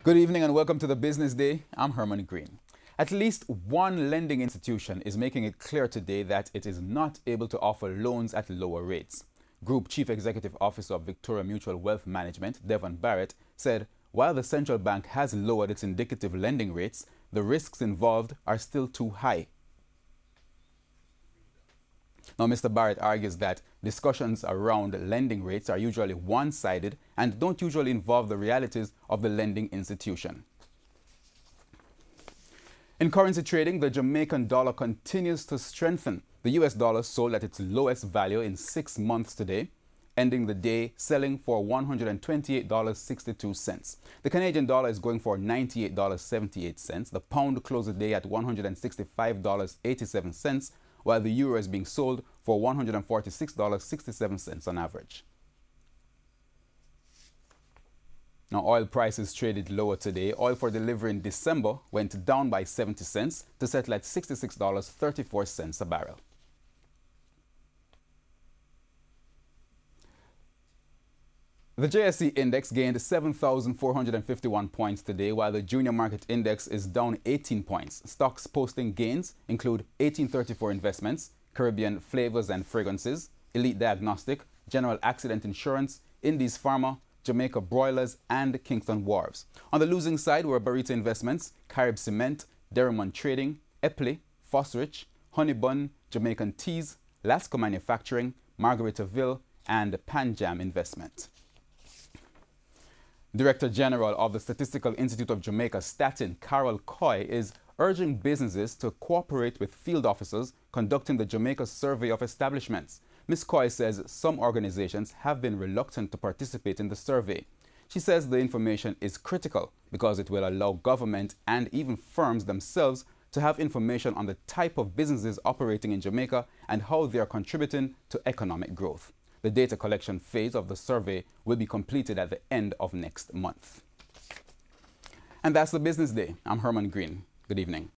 Good evening and welcome to the Business Day. I'm Herman Green. At least one lending institution is making it clear today that it is not able to offer loans at lower rates. Group Chief Executive Officer of Victoria Mutual Wealth Management, Devon Barrett, said while the central bank has lowered its indicative lending rates, the risks involved are still too high. Now, Mr. Barrett argues that discussions around lending rates are usually one-sided and don't usually involve the realities of the lending institution. In currency trading, the Jamaican dollar continues to strengthen. The US dollar sold at its lowest value in 6 months today, ending the day selling for $128.62. The Canadian dollar is going for $98.78. The pound closed the day at $165.87, while the euro is being sold for $146.67 on average. Now, oil prices traded lower today. Oil for delivery in December went down by 70 cents to settle at $66.34 a barrel. The JSE index gained 7,451 points today, while the junior market index is down 18 points. Stocks posting gains include 1834 Investments, Caribbean Flavors and Fragrances, Elite Diagnostic, General Accident Insurance, Indies Pharma, Jamaica Broilers, and Kingston Wharves. On the losing side were Barita Investments, Carib Cement, Derrimon Trading, Epley, Fosrich, Honeybun, Jamaican Teas, Lasco Manufacturing, Margaritaville, and Panjam Investment. Director General of the Statistical Institute of Jamaica, Statin, Carol Coy, is urging businesses to cooperate with field officers conducting the Jamaica Survey of Establishments. Ms. Coy says some organizations have been reluctant to participate in the survey. She says the information is critical because it will allow government and even firms themselves to have information on the type of businesses operating in Jamaica and how they are contributing to economic growth. The data collection phase of the survey will be completed at the end of next month. And that's the Business Day. I'm Herman Green. Good evening.